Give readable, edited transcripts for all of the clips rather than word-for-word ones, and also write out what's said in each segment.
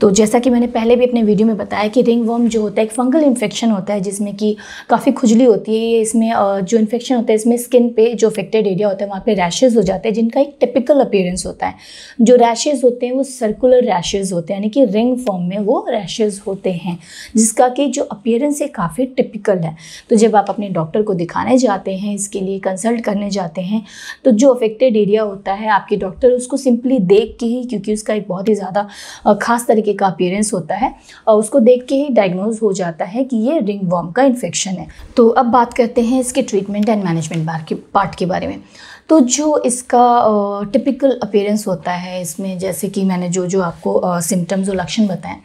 तो जैसा कि मैंने पहले भी अपने वीडियो में बताया कि रिंगवर्म जो होता है एक फंगल इन्फेक्शन होता है जिसमें कि काफ़ी खुजली होती है। ये इसमें जो इन्फेक्शन होता है इसमें स्किन पे जो अफेक्टेड एरिया होता है वहाँ पे रैशेज़ हो जाते हैं जिनका एक टिपिकल अपीयरेंस होता है। जो रैशेज़ होते हैं वो सर्कुलर रैशेज़ होते हैं, यानी कि रिंग फॉर्म में वो रैशेज़ होते हैं जिसका कि जो अपीयरेंस है काफ़ी टिपिकल है। तो जब आप अपने डॉक्टर को दिखाने जाते हैं, इसके लिए कंसल्ट करने जाते हैं, तो जो अफेक्टेड एरिया होता है आपके डॉक्टर उसको सिंपली देख के ही, क्योंकि उसका एक बहुत ही ज़्यादा खास तरीके का अपीयरेंस होता है और उसको देख के ही डायग्नोज हो जाता है कि ये रिंगवर्म का इन्फेक्शन है। तो अब बात करते हैं इसके ट्रीटमेंट एंड मैनेजमेंट पार्ट के बारे में। तो जो इसका टिपिकल अपीयरेंस होता है इसमें, जैसे कि मैंने जो आपको सिम्टम्स और लक्षण बताएं,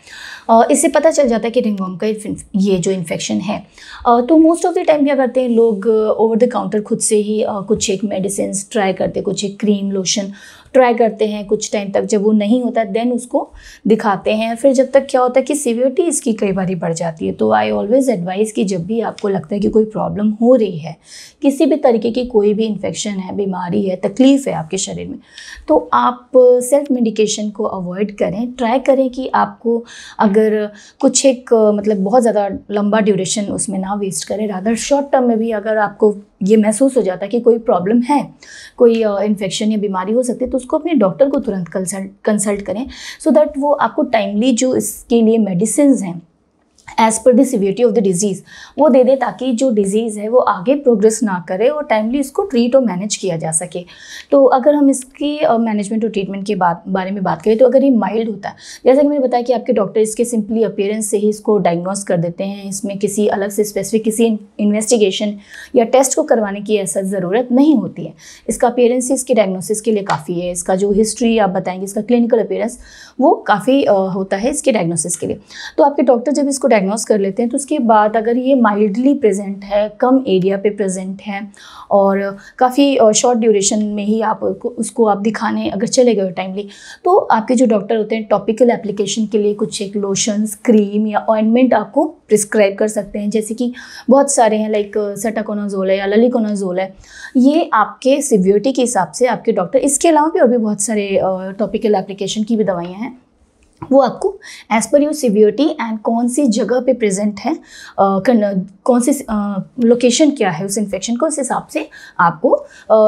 इससे पता चल जाता है कि रिंगवर्म का ये जो इन्फेक्शन है। तो मोस्ट ऑफ द टाइम क्या करते हैं लोग, ओवर द काउंटर खुद से ही कुछ एक मेडिसिन ट्राई करते हैं, कुछ एक क्रीम लोशन ट्राई करते हैं कुछ टाइम तक। जब वो नहीं होता देन उसको दिखाते हैं। फिर जब तक क्या होता है कि सीवियरिटी इसकी कई बार बढ़ जाती है। तो आई ऑलवेज़ एडवाइस कि जब भी आपको लगता है कि कोई प्रॉब्लम हो रही है, किसी भी तरीके की कोई भी इन्फेक्शन है, बीमारी है, तकलीफ़ है आपके शरीर में, तो आप सेल्फ मेडिकेशन को अवॉइड करें। ट्राई करें कि आपको अगर कुछ एक मतलब बहुत ज़्यादा लंबा ड्यूरेशन उसमें ना वेस्ट करें, रादर शॉर्ट टर्म में भी अगर आपको ये महसूस हो जाता है कि कोई प्रॉब्लम है, कोई इन्फेक्शन या बीमारी हो सकती है, तो उसको अपने डॉक्टर को तुरंत कंसल्ट करें सो दैट वो आपको टाइमली जो इसके लिए मेडिसिन्स हैं as per the severity of the disease वो दे दे, ताकि जो डिजीज़ है वो आगे प्रोग्रेस ना करे और टाइमली इसको ट्रीट और मैनेज किया जा सके। तो अगर हम इसकी मैनेजमेंट और ट्रीटमेंट के बारे में बात करें, तो अगर ये माइल्ड होता है, जैसा कि मैंने बताया कि आपके डॉक्टर इसके सिंपली अपीयरेंस से ही इसको डायग्नोस कर देते हैं, इसमें किसी अलग से स्पेसिफिक किसी इन्वेस्टिगेशन या टेस्ट को करवाने की ऐसा ज़रूरत नहीं होती है। इसका अपीयरेंस ही इसके डायग्नोसिस के लिए काफ़ी है। इसका जो हिस्ट्री आप बताएंगे, इसका क्लिनिकल अपीयरेंस वो काफ़ी होता है इसके डायग्नोसिस के लिए। तो आपके डॉक्टर जब इसको डायग्नोस कर लेते हैं तो उसके बाद अगर ये माइल्डली प्रेजेंट है, कम एरिया पे प्रेजेंट है और काफ़ी शॉर्ट ड्यूरेशन में ही आप उसको आप दिखाने अगर चले गए टाइमली, तो आपके जो डॉक्टर होते हैं टॉपिकल एप्लीकेशन के लिए कुछ एक लोशंस, क्रीम या ऑइंटमेंट आपको प्रिस्क्राइब कर सकते हैं। जैसे कि बहुत सारे हैं, लाइक सेटाकोनाजोल है या ललिकोनाजोल है। ये आपके सिवियरिटी के हिसाब से आपके डॉक्टर, इसके अलावा भी और भी बहुत सारे टॉपिकल एप्लीकेशन की भी दवाइयाँ हैं, वो आपको as per your severity and कौन सी जगह पे प्रेजेंट है, कौन सी लोकेशन क्या है उस इन्फेक्शन को, उस हिसाब से आपको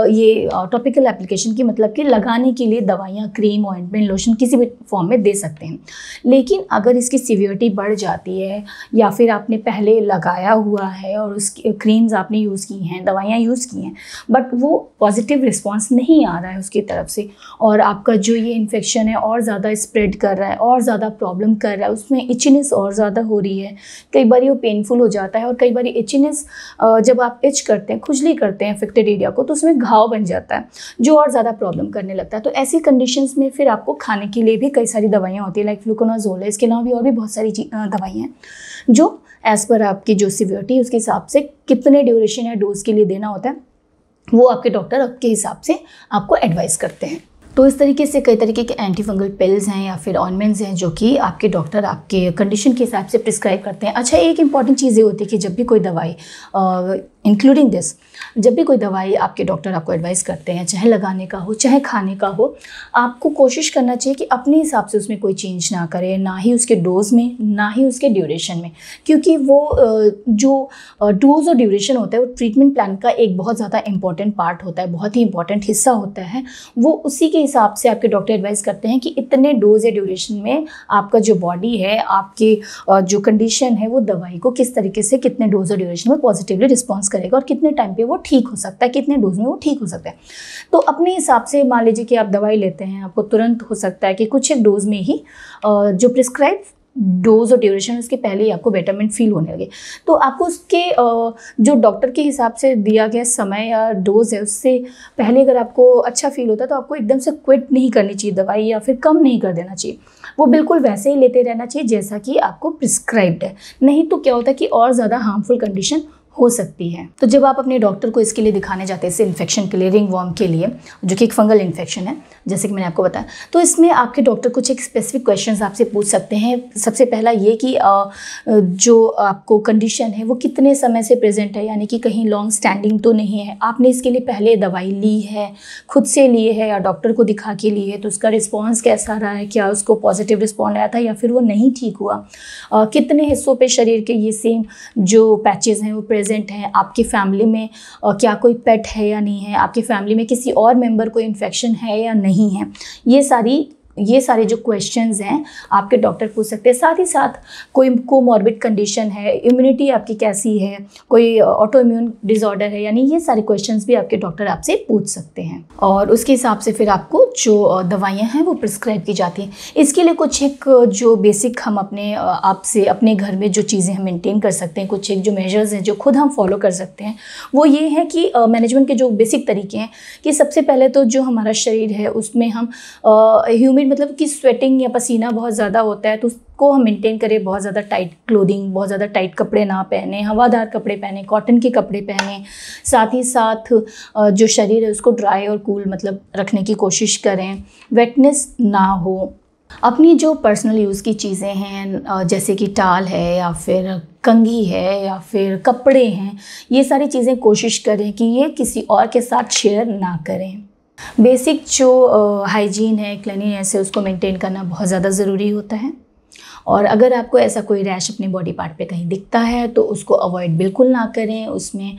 ये टॉपिकल एप्लीकेशन की मतलब कि लगाने के लिए दवाइयाँ, क्रीम, ऑइंटमेंट, लोशन किसी भी फॉर्म में दे सकते हैं। लेकिन अगर इसकी सिवियरिटी बढ़ जाती है या फिर आपने पहले लगाया हुआ है और उसकी क्रीम्स आपने यूज़ की हैं, दवाइयाँ यूज़ की हैं, बट वो पॉजिटिव रिस्पॉन्स नहीं आ रहा है उसकी तरफ से और आपका जो ये इन्फेक्शन है और ज़्यादा स्प्रेड कर रहा है और ज़्यादा प्रॉब्लम कर रहा है, उसमें इचनेस और ज़्यादा हो रही है, कई बार वो पेनफुल हो जाता है और कई बार इचनेस जब आप इच करते हैं, खुजली करते हैं अफेक्टेड एरिया को, तो उसमें घाव बन जाता है जो और ज़्यादा प्रॉब्लम करने लगता है। तो ऐसी कंडीशंस में फिर आपको खाने के लिए भी कई सारी दवाइयाँ होती है, लाइक फ्लूकोनाजोल है। इसके अलावा भी और भी बहुत सारी दवाइयाँ हैं जो एज़ पर आपकी जो सिवियरिटी उसके हिसाब से कितने ड्यूरेशन या डोज के लिए देना होता है वो आपके डॉक्टर आपके हिसाब से आपको एडवाइस करते हैं। तो इस तरीके से कई तरीके के एंटी फंगल पिल्स हैं या फिर ऑइंटमेंट्स हैं जो कि आपके डॉक्टर आपके कंडीशन के हिसाब से प्रिस्क्राइब करते हैं। अच्छा, एक इंपॉर्टेंट चीज़ ये होती है कि जब भी कोई दवाई इंक्लूडिंग दिस, जब भी कोई दवाई आपके डॉक्टर आपको एडवाइस करते हैं, चाहे लगाने का हो चाहे खाने का हो, आपको कोशिश करना चाहिए कि अपने हिसाब से उसमें कोई चेंज ना करें, ना ही उसके डोज में, ना ही उसके ड्यूरेशन में, क्योंकि वो जो डोज और ड्यूरेशन होता है वो ट्रीटमेंट प्लान का एक बहुत ज़्यादा इंपॉर्टेंट पार्ट होता है, बहुत ही इंपॉर्टेंट हिस्सा होता है। वो उसी के हिसाब से आपके डॉक्टर एडवाइस करते हैं कि इतने डोज या ड्यूरेशन में आपका जो बॉडी है, आपकी जो कंडीशन है, वो दवाई को किस तरीके से कितने डोज और ड्यूरेशन में पॉजिटिवली रिस्पॉन्स करेगा और कितने टाइम पे वो ठीक हो सकता है, कितने डोज में वो ठीक हो सकता है। तो अपने हिसाब से मान लीजिए कि आप दवाई लेते हैं, आपको तुरंत हो सकता है कि कुछ एक डोज में ही जो प्रिस्क्राइब डोज और ड्यूरेशन उसके पहले ही आपको बेटरमेंट फील होने लगे, तो आपको उसके जो डॉक्टर के हिसाब से दिया गया समय या डोज है उससे पहले अगर आपको अच्छा फील होता है तो आपको एकदम से क्विट नहीं करनी चाहिए दवाई या फिर कम नहीं कर देना चाहिए। वो बिल्कुल वैसे ही लेते रहना चाहिए जैसा कि आपको प्रिस्क्राइब्ड है। नहीं तो क्या होता है कि और ज़्यादा हार्मफुल कंडीशन हो सकती है। तो जब आप अपने डॉक्टर को इसके लिए दिखाने जाते हैं, इस इन्फेक्शन के लिए, रिंगवॉर्म के लिए, जो कि एक फंगल इन्फेक्शन है जैसे कि मैंने आपको बताया, तो इसमें आपके डॉक्टर कुछ एक स्पेसिफिक क्वेश्चंस आपसे पूछ सकते हैं। सबसे पहला ये कि जो आपको कंडीशन है वो कितने समय से प्रेजेंट है, यानी कि कहीं लॉन्ग स्टैंडिंग तो नहीं है, आपने इसके लिए पहले दवाई ली है, खुद से ली है या डॉक्टर को दिखा के ली है, तो उसका रिस्पॉन्स कैसा रहा है, क्या उसको पॉजिटिव रिस्पॉन्स आया था या फिर वो नहीं ठीक हुआ, कितने हिस्सों पे शरीर के ये सेम जो पैचेस हैं वो प्रेजेंट हैं, आपकी फैमिली में क्या कोई पेट है या नहीं है, आपकी फैमिली में किसी और मेंबर को इन्फेक्शन है या नहीं है, ये सारे जो क्वेश्चंस हैं आपके डॉक्टर पूछ सकते हैं। साथ ही साथ कोई कोमॉर्बिड कंडीशन है, इम्यूनिटी आपकी कैसी है, कोई ऑटो इम्यून डिसऑर्डर है, यानी ये सारे क्वेश्चंस भी आपके डॉक्टर आपसे पूछ सकते हैं और उसके हिसाब से फिर आपको जो दवाइयाँ हैं वो प्रिस्क्राइब की जाती हैं। इसके लिए कुछ एक जो बेसिक हम अपने आपसे अपने घर में जो चीज़ें हम मेंटेन कर सकते हैं, कुछ एक जो मेजर्स हैं जो खुद हम फॉलो कर सकते हैं, वो ये है कि मैनेजमेंट के जो बेसिक तरीके हैं कि सबसे पहले तो जो हमारा शरीर है उसमें हम ह्यूमिड मतलब कि स्वेटिंग या पसीना बहुत ज़्यादा होता है तो उसको हम मेंटेन करें, बहुत ज़्यादा टाइट क्लोथिंग, बहुत ज़्यादा टाइट कपड़े ना पहने, हवादार कपड़े पहने, कॉटन के कपड़े पहने। साथ ही साथ जो शरीर है उसको ड्राई और कूल मतलब रखने की कोशिश करें, वेटनेस ना हो। अपनी जो पर्सनल यूज़ की चीज़ें हैं जैसे कि टाल है या फिर कंघी है या फिर कपड़े हैं, ये सारी चीज़ें कोशिश करें कि ये किसी और के साथ शेयर ना करें। बेसिक जो हाइजीन है, क्लीनिनेस है, उसको मेंटेन करना बहुत ज़्यादा ज़रूरी होता है और अगर आपको ऐसा कोई रैश अपने बॉडी पार्ट पे कहीं दिखता है तो उसको अवॉइड बिल्कुल ना करें। उसमें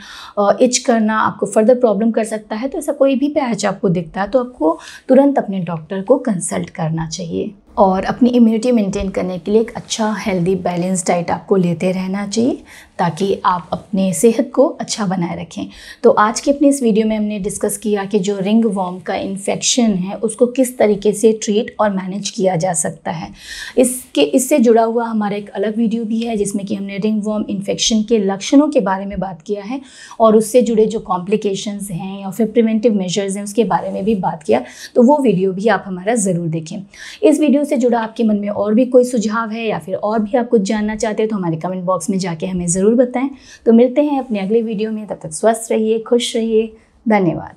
इच करना आपको फर्दर प्रॉब्लम कर सकता है, तो ऐसा कोई भी पैच आपको दिखता है तो आपको तुरंत अपने डॉक्टर को कंसल्ट करना चाहिए और अपनी इम्यूनिटी मेंटेन करने के लिए एक अच्छा हेल्दी बैलेंस डाइट आपको लेते रहना चाहिए ताकि आप अपने सेहत को अच्छा बनाए रखें। तो आज के अपने इस वीडियो में हमने डिस्कस किया कि जो रिंगवॉर्म का इन्फेक्शन है उसको किस तरीके से ट्रीट और मैनेज किया जा सकता है। इससे जुड़ा हुआ हमारा एक अलग वीडियो भी है जिसमें कि हमने रिंगवॉर्म इन्फेक्शन के लक्षणों के बारे में बात किया है और उससे जुड़े जो कॉम्प्लिकेशंस हैं या फिर प्रिवेंटिव मेजर्स हैं उसके बारे में भी बात किया, तो वो वीडियो भी आप हमारा ज़रूर देखें। इस वीडियो से जुड़ा आपके मन में और भी कोई सुझाव है या फिर और भी आप कुछ जानना चाहते हो तो हमारे कमेंट बॉक्स में जाके हमें ज़रूर बताएं। तो मिलते हैं अपने अगले वीडियो में, तब तक स्वस्थ रहिए, खुश रहिए, धन्यवाद।